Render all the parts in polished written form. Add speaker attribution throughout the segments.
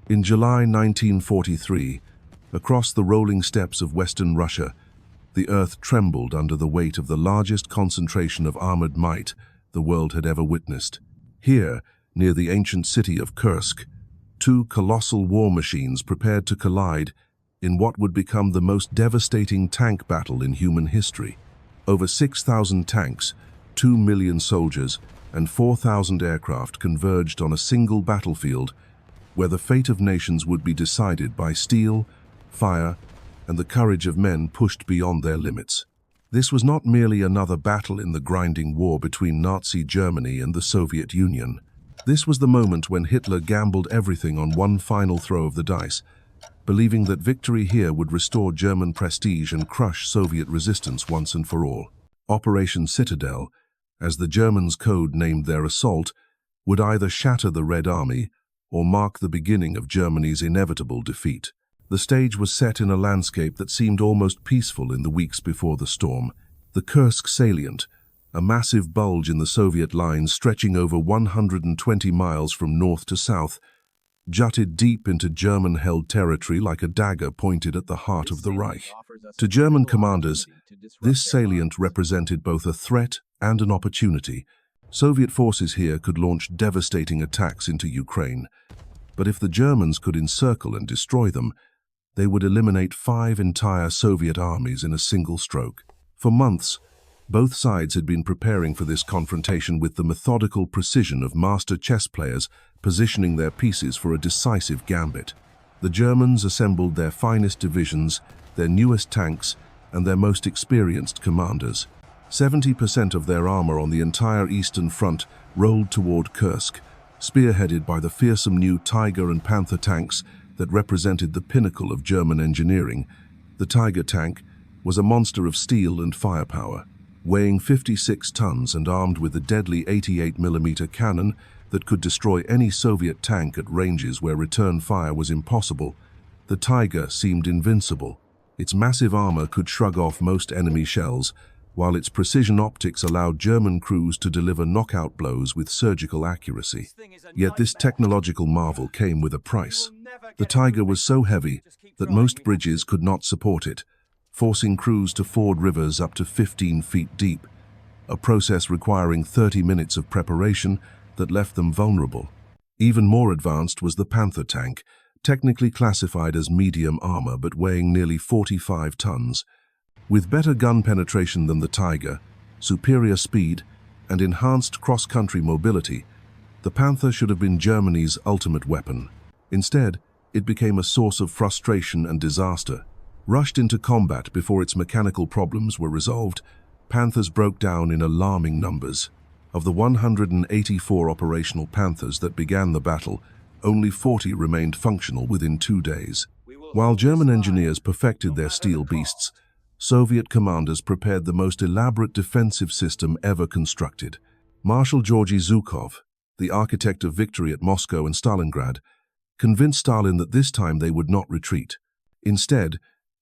Speaker 1: In July 1943, across the rolling steppes of Western Russia, the earth trembled under the weight of the largest concentration of armored might the world had ever witnessed. Here, near the ancient city of Kursk, two colossal war machines prepared to collide in what would become the most devastating tank battle in human history. Over 6,000 tanks, 2 million soldiers, and 4,000 aircraft converged on a single battlefield where the fate of nations would be decided by steel, fire, and the courage of men pushed beyond their limits. This was not merely another battle in the grinding war between Nazi Germany and the Soviet Union. This was the moment when Hitler gambled everything on one final throw of the dice, believing that victory here would restore German prestige and crush Soviet resistance once and for all. Operation Citadel, as the Germans code-named their assault, would either shatter the Red Army or mark the beginning of Germany's inevitable defeat. The stage was set in a landscape that seemed almost peaceful in the weeks before the storm. The Kursk salient, a massive bulge in the Soviet lines stretching over 120 miles from north to south, jutted deep into German-held territory like a dagger pointed at the heart of the Reich. To German commanders, this salient represented both a threat and an opportunity. Soviet forces here could launch devastating attacks into Ukraine, but if the Germans could encircle and destroy them, they would eliminate 5 entire Soviet armies in a single stroke. For months, both sides had been preparing for this confrontation with the methodical precision of master chess players positioning their pieces for a decisive gambit. The Germans assembled their finest divisions, their newest tanks, and their most experienced commanders. 70% of their armor on the entire eastern front rolled toward Kursk, spearheaded by the fearsome new Tiger and Panther tanks that represented the pinnacle of German engineering. The Tiger tank was a monster of steel and firepower, weighing 56 tons and armed with a deadly 88mm cannon that could destroy any Soviet tank at ranges where return fire was impossible. The Tiger seemed invincible. Its massive armor could shrug off most enemy shells, while its precision optics allowed German crews to deliver knockout blows with surgical accuracy. Yet this technological marvel came with a price. The Tiger was so heavy that most bridges could not support it, forcing crews to ford rivers up to 15 feet deep, a process requiring 30 minutes of preparation that left them vulnerable. Even more advanced was the Panther tank, technically classified as medium armor but weighing nearly 45 tons. With better gun penetration than the Tiger, superior speed, and enhanced cross-country mobility, the Panther should have been Germany's ultimate weapon. Instead, it became a source of frustration and disaster. Rushed into combat before its mechanical problems were resolved, Panthers broke down in alarming numbers. Of the 184 operational Panthers that began the battle, only 40 remained functional within 2 days. While German engineers perfected their steel beasts, Soviet commanders prepared the most elaborate defensive system ever constructed. Marshal Georgy Zhukov, the architect of victory at Moscow and Stalingrad, convinced Stalin that this time they would not retreat. Instead,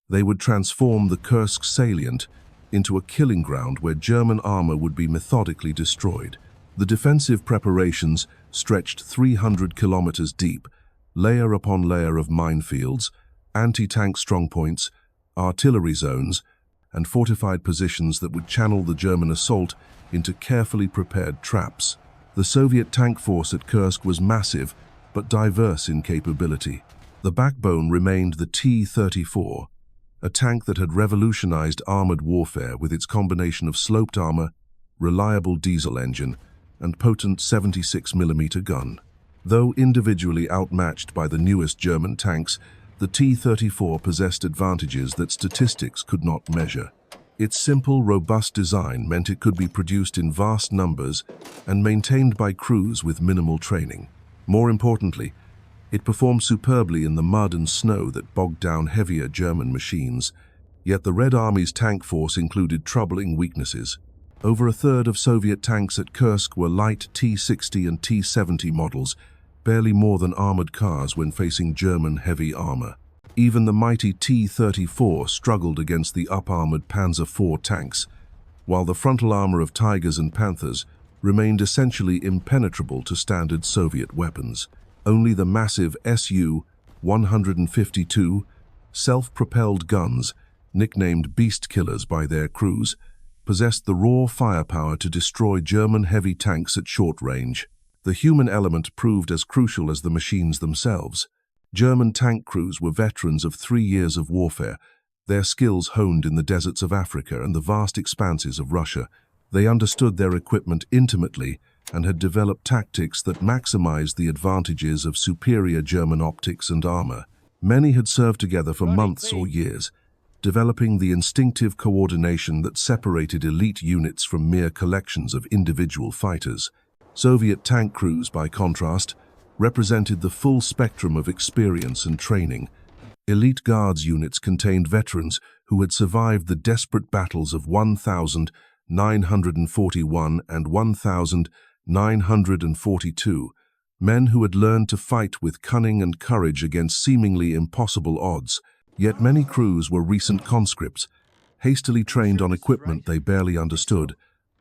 Speaker 1: they would transform the Kursk salient into a killing ground where German armor would be methodically destroyed. The defensive preparations stretched 300 kilometers deep, layer upon layer of minefields, anti-tank strongpoints, artillery zones, and fortified positions that would channel the German assault into carefully prepared traps. The Soviet tank force at Kursk was massive, but diverse in capability. The backbone remained the T-34, a tank that had revolutionized armored warfare with its combination of sloped armor, reliable diesel engine, and potent 76mm gun. Though individually outmatched by the newest German tanks, the T-34 possessed advantages that statistics could not measure. Its simple, robust design meant it could be produced in vast numbers and maintained by crews with minimal training. More importantly, it performed superbly in the mud and snow that bogged down heavier German machines. Yet the Red Army's tank force included troubling weaknesses. Over a third of Soviet tanks at Kursk were light T-60 and T-70 models, barely more than armored cars when facing German heavy armor. Even the mighty T-34 struggled against the up-armored Panzer IV tanks, while the frontal armor of Tigers and Panthers remained essentially impenetrable to standard Soviet weapons. Only the massive SU SU-152, self-propelled guns, nicknamed beast killers by their crews, possessed the raw firepower to destroy German heavy tanks at short range. The human element proved as crucial as the machines themselves. German tank crews were veterans of 3 years of warfare, their skills honed in the deserts of Africa and the vast expanses of Russia. They understood their equipment intimately and had developed tactics that maximized the advantages of superior German optics and armor. Many had served together for months or years, developing the instinctive coordination that separated elite units from mere collections of individual fighters. Soviet tank crews, by contrast, represented the full spectrum of experience and training. Elite Guards units contained veterans who had survived the desperate battles of 1941 and 1942, men who had learned to fight with cunning and courage against seemingly impossible odds. Yet many crews were recent conscripts, hastily trained on equipment they barely understood,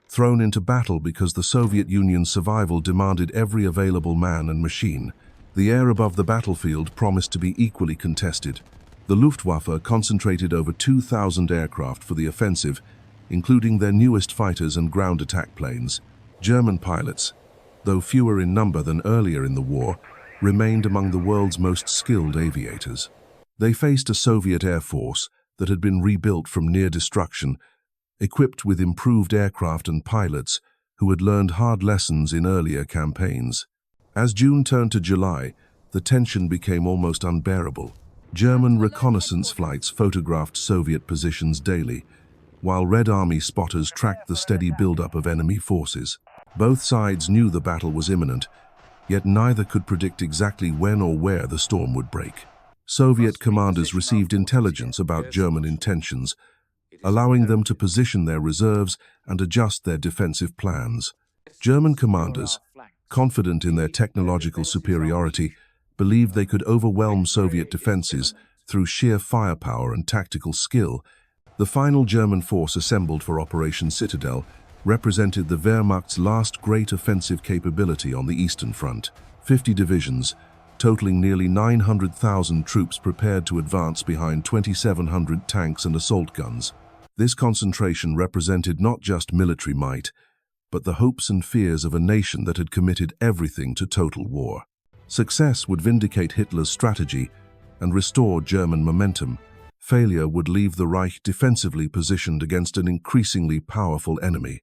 Speaker 1: thrown into battle because the Soviet Union's survival demanded every available man and machine. The air above the battlefield promised to be equally contested. The Luftwaffe concentrated over 2,000 aircraft for the offensive, including their newest fighters and ground attack planes. German pilots, though fewer in number than earlier in the war, remained among the world's most skilled aviators. They faced a Soviet air force that had been rebuilt from near destruction, equipped with improved aircraft and pilots who had learned hard lessons in earlier campaigns. As June turned to July, the tension became almost unbearable. German reconnaissance flights photographed Soviet positions daily, while Red Army spotters tracked the steady buildup of enemy forces. Both sides knew the battle was imminent, yet neither could predict exactly when or where the storm would break. Soviet commanders received intelligence about German intentions, allowing them to position their reserves and adjust their defensive plans. German commanders, confident in their technological superiority, believed they could overwhelm Soviet defenses through sheer firepower and tactical skill. The final German force assembled for Operation Citadel represented the Wehrmacht's last great offensive capability on the Eastern Front. 50 divisions, totaling nearly 900,000 troops prepared to advance behind 2,700 tanks and assault guns. This concentration represented not just military might, but the hopes and fears of a nation that had committed everything to total war. Success would vindicate Hitler's strategy and restore German momentum. Failure would leave the Reich defensively positioned against an increasingly powerful enemy.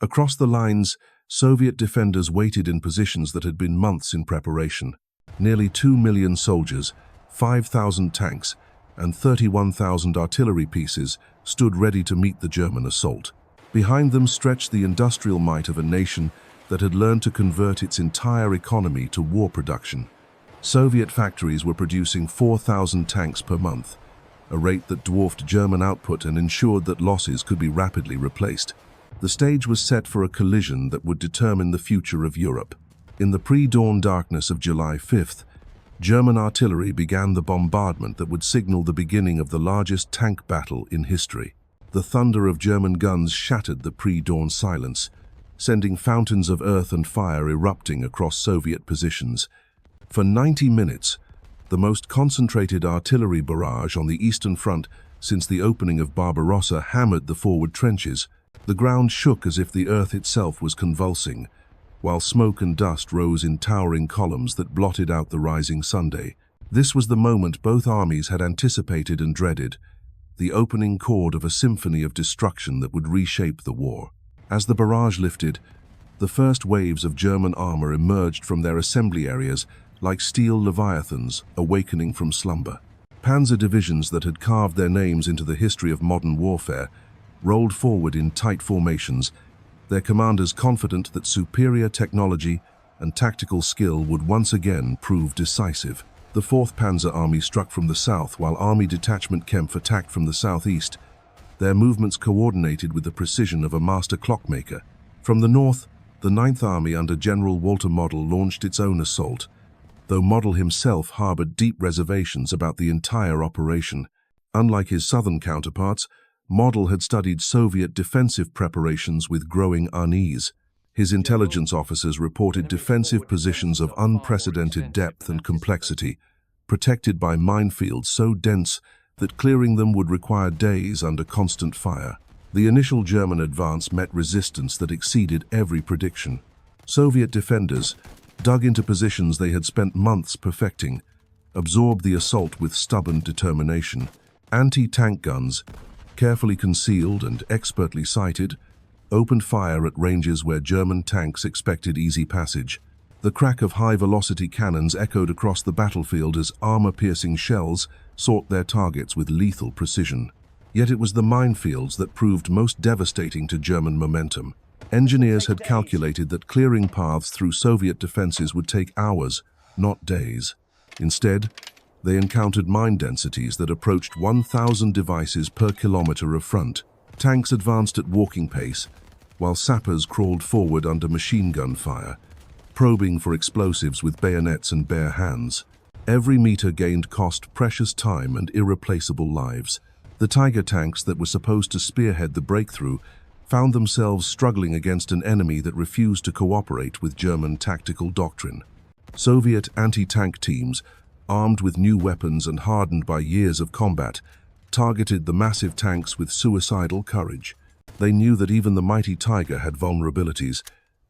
Speaker 1: Across the lines, Soviet defenders waited in positions that had been months in preparation. Nearly 2 million soldiers, 5,000 tanks, and 31,000 artillery pieces stood ready to meet the German assault. Behind them stretched the industrial might of a nation that had learned to convert its entire economy to war production. Soviet factories were producing 4,000 tanks per month, a rate that dwarfed German output and ensured that losses could be rapidly replaced. The stage was set for a collision that would determine the future of Europe. In the pre-dawn darkness of July 5th, German artillery began the bombardment that would signal the beginning of the largest tank battle in history. The thunder of German guns shattered the pre-dawn silence, sending fountains of earth and fire erupting across Soviet positions. For 90 minutes, the most concentrated artillery barrage on the Eastern Front since the opening of Barbarossa hammered the forward trenches. The ground shook as if the earth itself was convulsing, while smoke and dust rose in towering columns that blotted out the rising Sunday. This was the moment both armies had anticipated and dreaded, the opening chord of a symphony of destruction that would reshape the war. As the barrage lifted, the first waves of German armor emerged from their assembly areas like steel leviathans awakening from slumber. Panzer divisions that had carved their names into the history of modern warfare rolled forward in tight formations, their commanders confident that superior technology and tactical skill would once again prove decisive. The 4th Panzer Army struck from the south while Army Detachment Kempf attacked from the southeast, their movements coordinated with the precision of a master clockmaker. From the north, the 9th Army under General Walter Model launched its own assault, though Model himself harbored deep reservations about the entire operation. Unlike his southern counterparts, Model had studied Soviet defensive preparations with growing unease. His intelligence officers reported defensive positions of unprecedented depth and complexity, protected by minefields so dense that clearing them would require days under constant fire. The initial German advance met resistance that exceeded every prediction. Soviet defenders dug into positions they had spent months perfecting, absorbed the assault with stubborn determination. Anti-tank guns, carefully concealed and expertly sighted, opened fire at ranges where German tanks expected easy passage. The crack of high-velocity cannons echoed across the battlefield as armor-piercing shells sought their targets with lethal precision. Yet it was the minefields that proved most devastating to German momentum. Engineers had calculated that clearing paths through Soviet defenses would take hours, not days. Instead, they encountered mine densities that approached 1,000 devices per kilometer of front. Tanks advanced at walking pace, while sappers crawled forward under machine gun fire, probing for explosives with bayonets and bare hands. Every meter gained cost precious time and irreplaceable lives. The Tiger tanks that were supposed to spearhead the breakthrough found themselves struggling against an enemy that refused to cooperate with German tactical doctrine. Soviet anti-tank teams, armed with new weapons and hardened by years of combat, targeted the massive tanks with suicidal courage. They knew that even the mighty Tiger had vulnerabilities,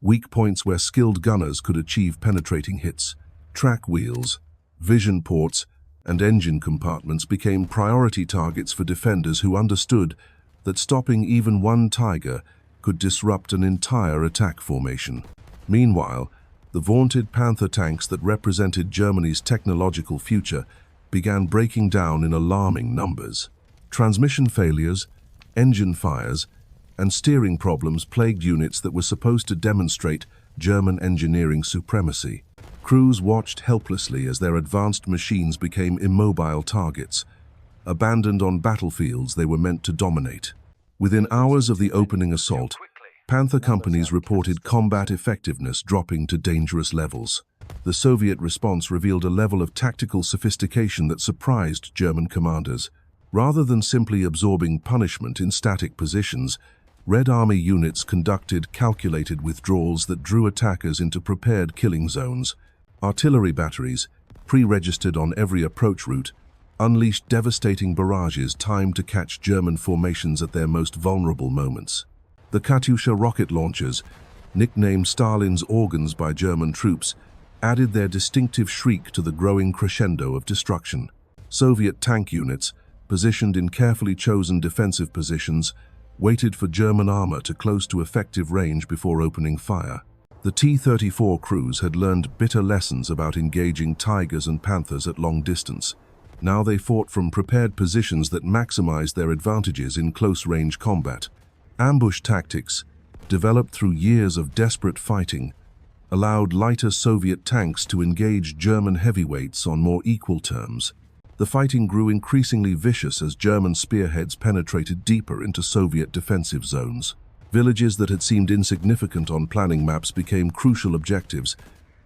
Speaker 1: weak points where skilled gunners could achieve penetrating hits. Track wheels, vision ports, and engine compartments became priority targets for defenders who understood that stopping even one Tiger could disrupt an entire attack formation. Meanwhile, the vaunted Panther tanks that represented Germany's technological future began breaking down in alarming numbers. Transmission failures, engine fires, and steering problems plagued units that were supposed to demonstrate German engineering supremacy. Crews watched helplessly as their advanced machines became immobile targets. Abandoned on battlefields they were meant to dominate. Within hours of the opening assault, Panther companies reported combat effectiveness dropping to dangerous levels. The Soviet response revealed a level of tactical sophistication that surprised German commanders. Rather than simply absorbing punishment in static positions, Red Army units conducted calculated withdrawals that drew attackers into prepared killing zones. Artillery batteries, pre-registered on every approach route, unleashed devastating barrages timed to catch German formations at their most vulnerable moments. The Katyusha rocket launchers, nicknamed Stalin's organs by German troops, added their distinctive shriek to the growing crescendo of destruction. Soviet tank units, positioned in carefully chosen defensive positions, waited for German armor to close to effective range before opening fire. The T-34 crews had learned bitter lessons about engaging Tigers and Panthers at long distance. Now they fought from prepared positions that maximized their advantages in close-range combat. Ambush tactics, developed through years of desperate fighting, allowed lighter Soviet tanks to engage German heavyweights on more equal terms. The fighting grew increasingly vicious as German spearheads penetrated deeper into Soviet defensive zones. Villages that had seemed insignificant on planning maps became crucial objectives,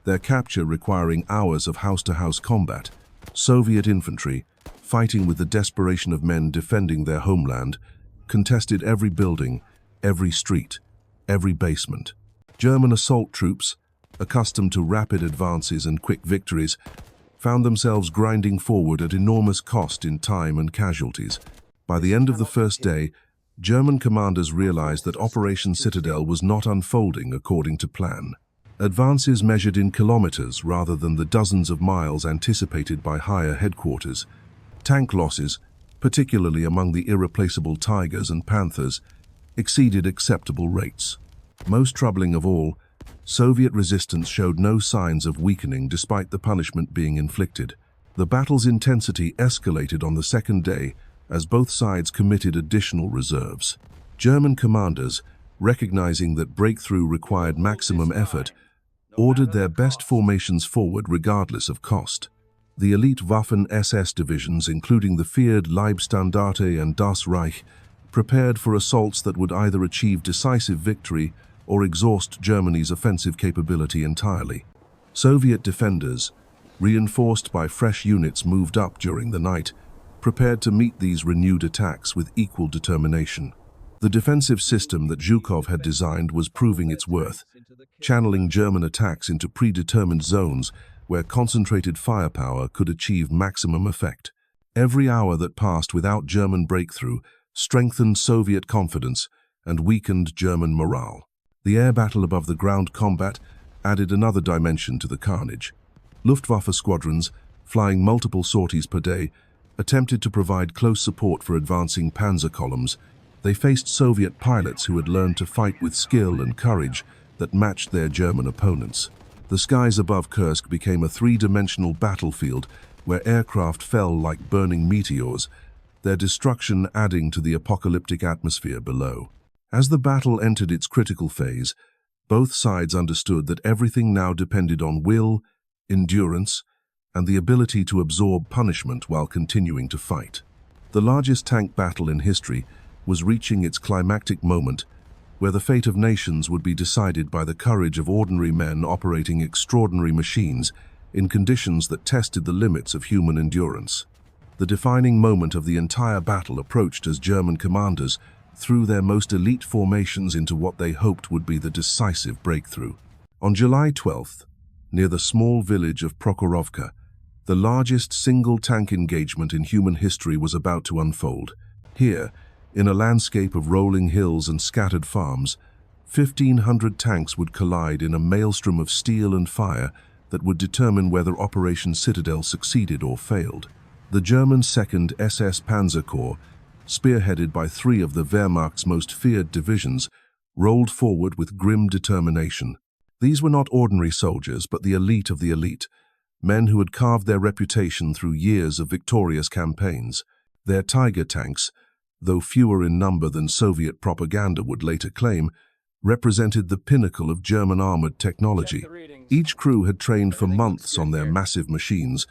Speaker 1: their capture requiring hours of house-to-house combat. Soviet infantry, fighting with the desperation of men defending their homeland, contested every building, every street, every basement. German assault troops, accustomed to rapid advances and quick victories, found themselves grinding forward at enormous cost in time and casualties. By the end of the first day, German commanders realized that Operation Citadel was not unfolding according to plan. Advances measured in kilometers rather than the dozens of miles anticipated by higher headquarters. Tank losses, particularly among the irreplaceable Tigers and Panthers, exceeded acceptable rates. Most troubling of all, Soviet resistance showed no signs of weakening despite the punishment being inflicted. The battle's intensity escalated on the second day as both sides committed additional reserves. German commanders, recognizing that breakthrough required maximum effort, ordered their best formations forward regardless of cost. The elite Waffen-SS divisions, including the feared Leibstandarte and Das Reich, prepared for assaults that would either achieve decisive victory or exhaust Germany's offensive capability entirely. Soviet defenders, reinforced by fresh units moved up during the night, prepared to meet these renewed attacks with equal determination. The defensive system that Zhukov had designed was proving its worth, channeling German attacks into predetermined zones where concentrated firepower could achieve maximum effect. Every hour that passed without German breakthrough strengthened Soviet confidence and weakened German morale. The air battle above the ground combat added another dimension to the carnage. Luftwaffe squadrons, flying multiple sorties per day, attempted to provide close support for advancing Panzer columns. They faced Soviet pilots who had learned to fight with skill and courage that matched their German opponents. The skies above Kursk became a three-dimensional battlefield where aircraft fell like burning meteors, their destruction adding to the apocalyptic atmosphere below. As the battle entered its critical phase, both sides understood that everything now depended on will, endurance, and the ability to absorb punishment while continuing to fight. The largest tank battle in history was reaching its climactic moment, where the fate of nations would be decided by the courage of ordinary men operating extraordinary machines in conditions that tested the limits of human endurance. The defining moment of the entire battle approached as German commanders threw their most elite formations into what they hoped would be the decisive breakthrough. On July 12th, near the small village of Prokhorovka, the largest single tank engagement in human history was about to unfold. Here, in a landscape of rolling hills and scattered farms, 1,500 tanks would collide in a maelstrom of steel and fire that would determine whether Operation Citadel succeeded or failed. The German 2nd SS Panzer Corps, spearheaded by three of the Wehrmacht's most feared divisions, rolled forward with grim determination. These were not ordinary soldiers, but the elite of the elite, men who had carved their reputation through years of victorious campaigns. Their Tiger tanks, though fewer in number than Soviet propaganda would later claim, represented the pinnacle of German armored technology. Each crew had trained for months on their massive machines,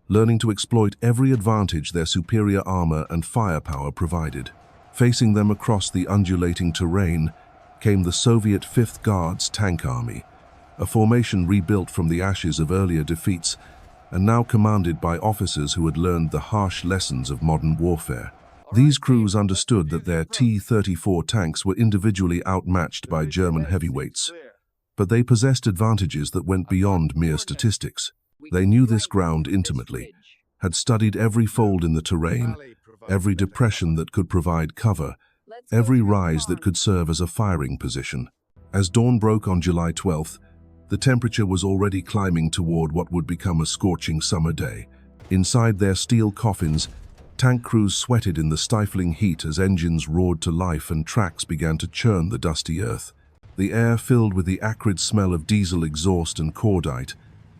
Speaker 1: learning to exploit every advantage their superior armor and firepower provided. Facing them across the undulating terrain came the Soviet 5th Guards Tank Army, a formation rebuilt from the ashes of earlier defeats and now commanded by officers who had learned the harsh lessons of modern warfare. These crews understood that their T-34 tanks were individually outmatched by German heavyweights, but they possessed advantages that went beyond mere statistics. They knew this ground intimately, had studied every fold in the terrain, every depression that could provide cover, every rise that could serve as a firing position. As dawn broke on July 12th, the temperature was already climbing toward what would become a scorching summer day. Inside their steel coffins, tank crews sweated in the stifling heat as engines roared to life and tracks began to churn the dusty earth. The air filled with the acrid smell of diesel exhaust and cordite,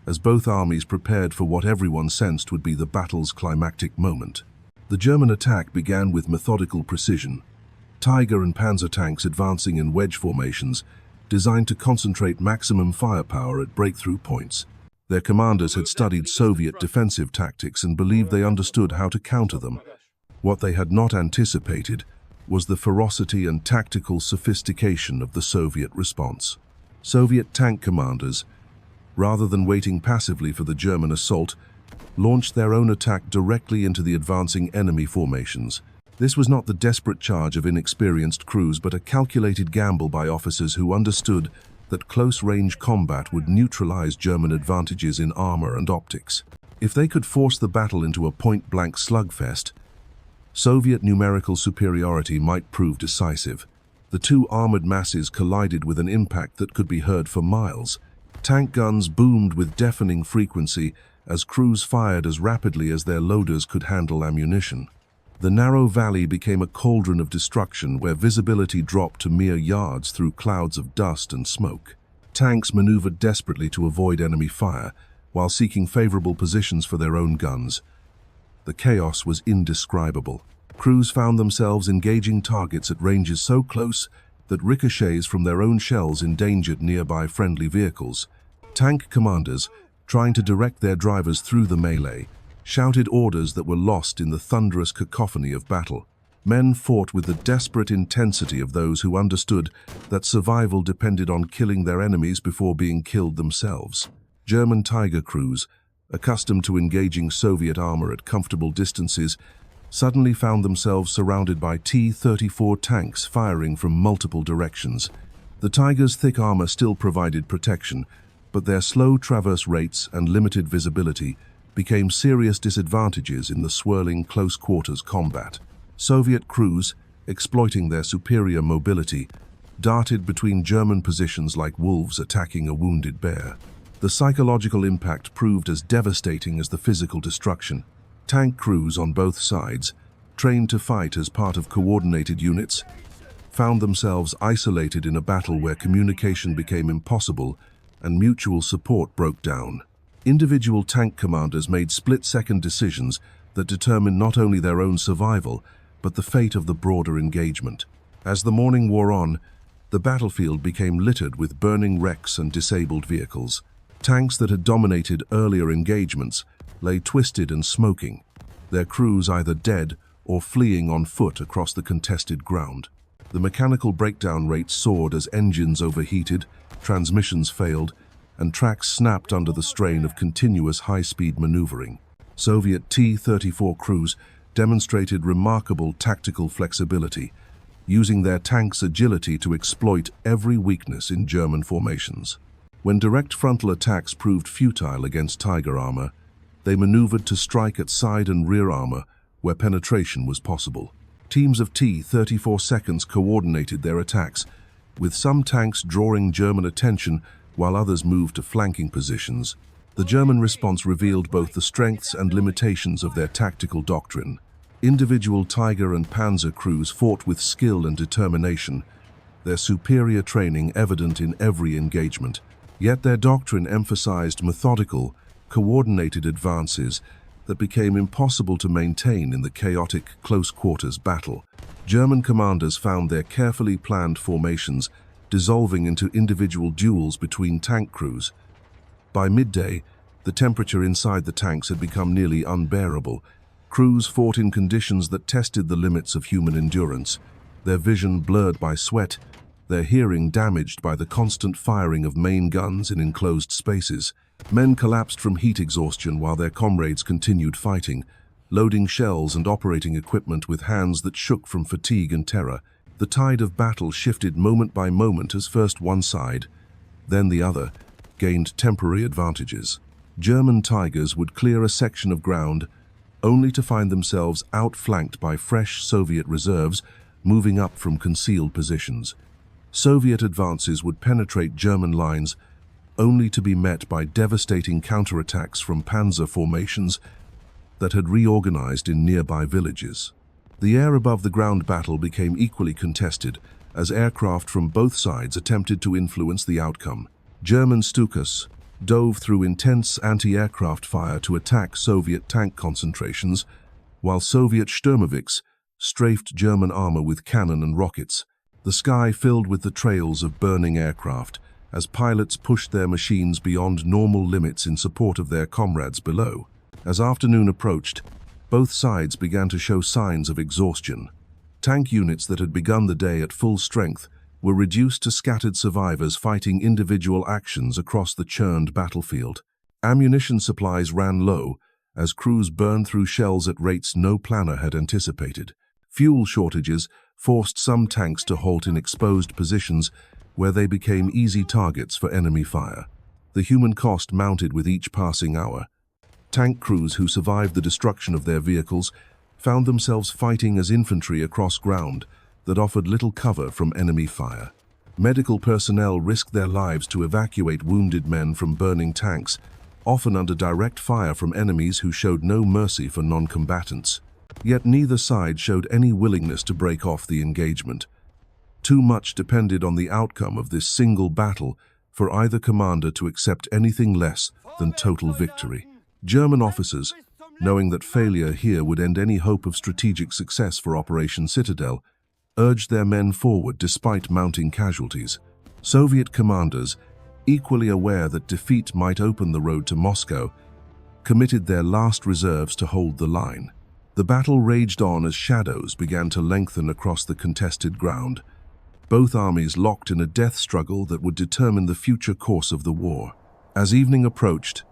Speaker 1: as both armies prepared for what everyone sensed would be the battle's climactic moment. The German attack began with methodical precision. Tiger and Panzer tanks advancing in wedge formations, designed to concentrate maximum firepower at breakthrough points. Their commanders had studied Soviet defensive tactics and believed they understood how to counter them. What they had not anticipated was the ferocity and tactical sophistication of the Soviet response. Soviet tank commanders, rather than waiting passively for the German assault, launched their own attack directly into the advancing enemy formations. This was not the desperate charge of inexperienced crews, but a calculated gamble by officers who understood that close-range combat would neutralize German advantages in armor and optics. If they could force the battle into a point-blank slugfest, Soviet numerical superiority might prove decisive. The two armored masses collided with an impact that could be heard for miles. Tank guns boomed with deafening frequency as crews fired as rapidly as their loaders could handle ammunition. The narrow valley became a cauldron of destruction where visibility dropped to mere yards through clouds of dust and smoke. Tanks maneuvered desperately to avoid enemy fire while seeking favorable positions for their own guns. The chaos was indescribable. Crews found themselves engaging targets at ranges so close that ricochets from their own shells endangered nearby friendly vehicles. Tank commanders, trying to direct their drivers through the melee, shouted orders that were lost in the thunderous cacophony of battle. Men fought with the desperate intensity of those who understood that survival depended on killing their enemies before being killed themselves. German Tiger crews, accustomed to engaging Soviet armor at comfortable distances, suddenly found themselves surrounded by T-34 tanks firing from multiple directions. The Tiger's thick armor still provided protection, but their slow traverse rates and limited visibility became serious disadvantages in the swirling close-quarters combat. Soviet crews, exploiting their superior mobility, darted between German positions like wolves attacking a wounded bear. The psychological impact proved as devastating as the physical destruction. Tank crews on both sides, trained to fight as part of coordinated units, found themselves isolated in a battle where communication became impossible and mutual support broke down. Individual tank commanders made split-second decisions that determined not only their own survival, but the fate of the broader engagement. As the morning wore on, the battlefield became littered with burning wrecks and disabled vehicles. Tanks that had dominated earlier engagements lay twisted and smoking, their crews either dead or fleeing on foot across the contested ground. The mechanical breakdown rate soared as engines overheated, transmissions failed, and tracks snapped under the strain of continuous high-speed maneuvering. Soviet T-34 crews demonstrated remarkable tactical flexibility, using their tanks' agility to exploit every weakness in German formations. When direct frontal attacks proved futile against Tiger armor, they maneuvered to strike at side and rear armor where penetration was possible. Teams of T-34 seconds coordinated their attacks, with some tanks drawing German attention while others moved to flanking positions. The German response revealed both the strengths and limitations of their tactical doctrine. Individual Tiger and Panzer crews fought with skill and determination, their superior training evident in every engagement. Yet their doctrine emphasized methodical, coordinated advances that became impossible to maintain in the chaotic close-quarters battle. German commanders found their carefully planned formations dissolving into individual duels between tank crews. By midday, the temperature inside the tanks had become nearly unbearable. Crews fought in conditions that tested the limits of human endurance, their vision blurred by sweat, their hearing damaged by the constant firing of main guns in enclosed spaces. Men collapsed from heat exhaustion while their comrades continued fighting, loading shells and operating equipment with hands that shook from fatigue and terror. The tide of battle shifted moment by moment as first one side, then the other, gained temporary advantages. German Tigers would clear a section of ground, only to find themselves outflanked by fresh Soviet reserves moving up from concealed positions. Soviet advances would penetrate German lines, only to be met by devastating counterattacks from Panzer formations that had reorganized in nearby villages. The air above the ground battle became equally contested as aircraft from both sides attempted to influence the outcome. German Stukas dove through intense anti-aircraft fire to attack Soviet tank concentrations, while Soviet Sturmovix strafed German armor with cannon and rockets. The sky filled with the trails of burning aircraft as pilots pushed their machines beyond normal limits in support of their comrades below. As afternoon approached, both sides began to show signs of exhaustion. Tank units that had begun the day at full strength were reduced to scattered survivors fighting individual actions across the churned battlefield. Ammunition supplies ran low as crews burned through shells at rates no planner had anticipated. Fuel shortages forced some tanks to halt in exposed positions where they became easy targets for enemy fire. The human cost mounted with each passing hour. Tank crews who survived the destruction of their vehicles found themselves fighting as infantry across ground that offered little cover from enemy fire. Medical personnel risked their lives to evacuate wounded men from burning tanks, often under direct fire from enemies who showed no mercy for non-combatants. Yet neither side showed any willingness to break off the engagement. Too much depended on the outcome of this single battle for either commander to accept anything less than total victory. German officers, knowing that failure here would end any hope of strategic success for Operation Citadel, urged their men forward despite mounting casualties. Soviet commanders, equally aware that defeat might open the road to Moscow, committed their last reserves to hold the line. The battle raged on as shadows began to lengthen across the contested ground, both armies locked in a death struggle that would determine the future course of the war. As evening approached,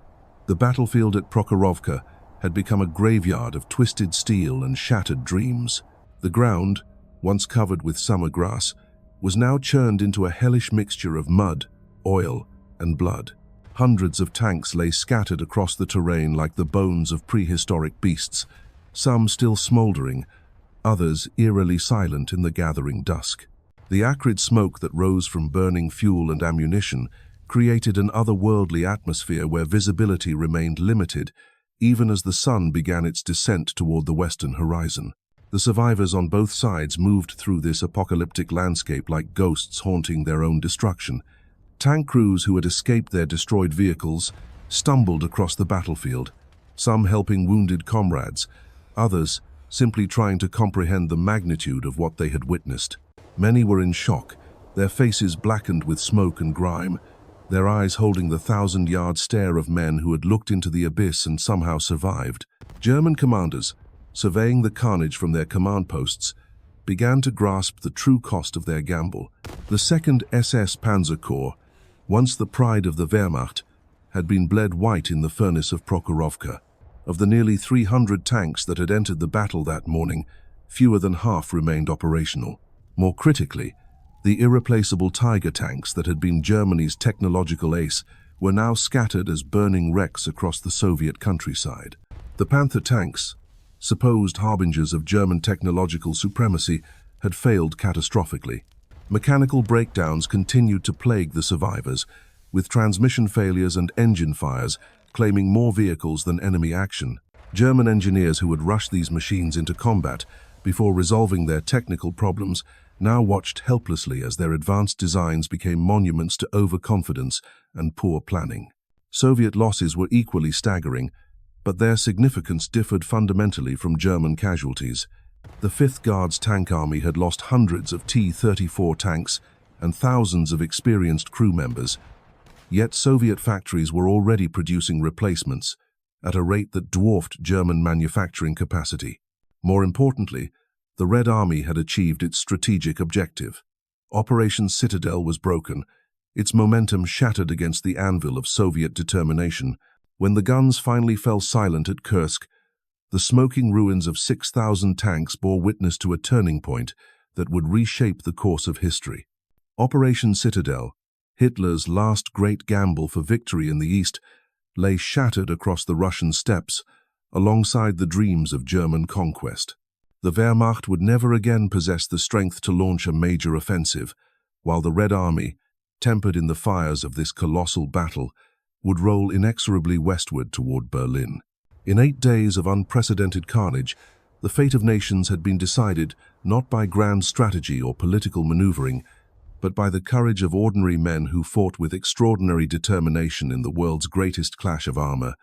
Speaker 1: the battlefield at Prokhorovka had become a graveyard of twisted steel and shattered dreams. The ground, once covered with summer grass, was now churned into a hellish mixture of mud, oil, and blood. Hundreds of tanks lay scattered across the terrain like the bones of prehistoric beasts, some still smoldering, others eerily silent in the gathering dusk. The acrid smoke that rose from burning fuel and ammunition created an otherworldly atmosphere where visibility remained limited, even as the sun began its descent toward the western horizon. The survivors on both sides moved through this apocalyptic landscape like ghosts haunting their own destruction. Tank crews who had escaped their destroyed vehicles stumbled across the battlefield, some helping wounded comrades, others simply trying to comprehend the magnitude of what they had witnessed. Many were in shock, their faces blackened with smoke and grime, their eyes holding the 1,000-yard stare of men who had looked into the abyss and somehow survived. German commanders, surveying the carnage from their command posts, began to grasp the true cost of their gamble. The 2nd SS Panzer Corps, once the pride of the Wehrmacht, had been bled white in the furnace of Prokhorovka. Of the nearly 300 tanks that had entered the battle that morning, fewer than half remained operational. More critically, the irreplaceable Tiger tanks that had been Germany's technological ace were now scattered as burning wrecks across the Soviet countryside. The Panther tanks, supposed harbingers of German technological supremacy, had failed catastrophically. Mechanical breakdowns continued to plague the survivors, with transmission failures and engine fires claiming more vehicles than enemy action. German engineers who had rushed these machines into combat before resolving their technical problems now watched helplessly as their advanced designs became monuments to overconfidence and poor planning. Soviet losses were equally staggering, but their significance differed fundamentally from German casualties. The 5th Guards Tank Army had lost hundreds of T-34 tanks and thousands of experienced crew members, yet Soviet factories were already producing replacements at a rate that dwarfed German manufacturing capacity. More importantly, the Red Army had achieved its strategic objective. Operation Citadel was broken, its momentum shattered against the anvil of Soviet determination. When the guns finally fell silent at Kursk, the smoking ruins of 6,000 tanks bore witness to a turning point that would reshape the course of history. Operation Citadel, Hitler's last great gamble for victory in the East, lay shattered across the Russian steppes alongside the dreams of German conquest. The Wehrmacht would never again possess the strength to launch a major offensive, while the Red Army, tempered in the fires of this colossal battle, would roll inexorably westward toward Berlin. In 8 days of unprecedented carnage, the fate of nations had been decided not by grand strategy or political maneuvering, but by the courage of ordinary men who fought with extraordinary determination in the world's greatest clash of armor.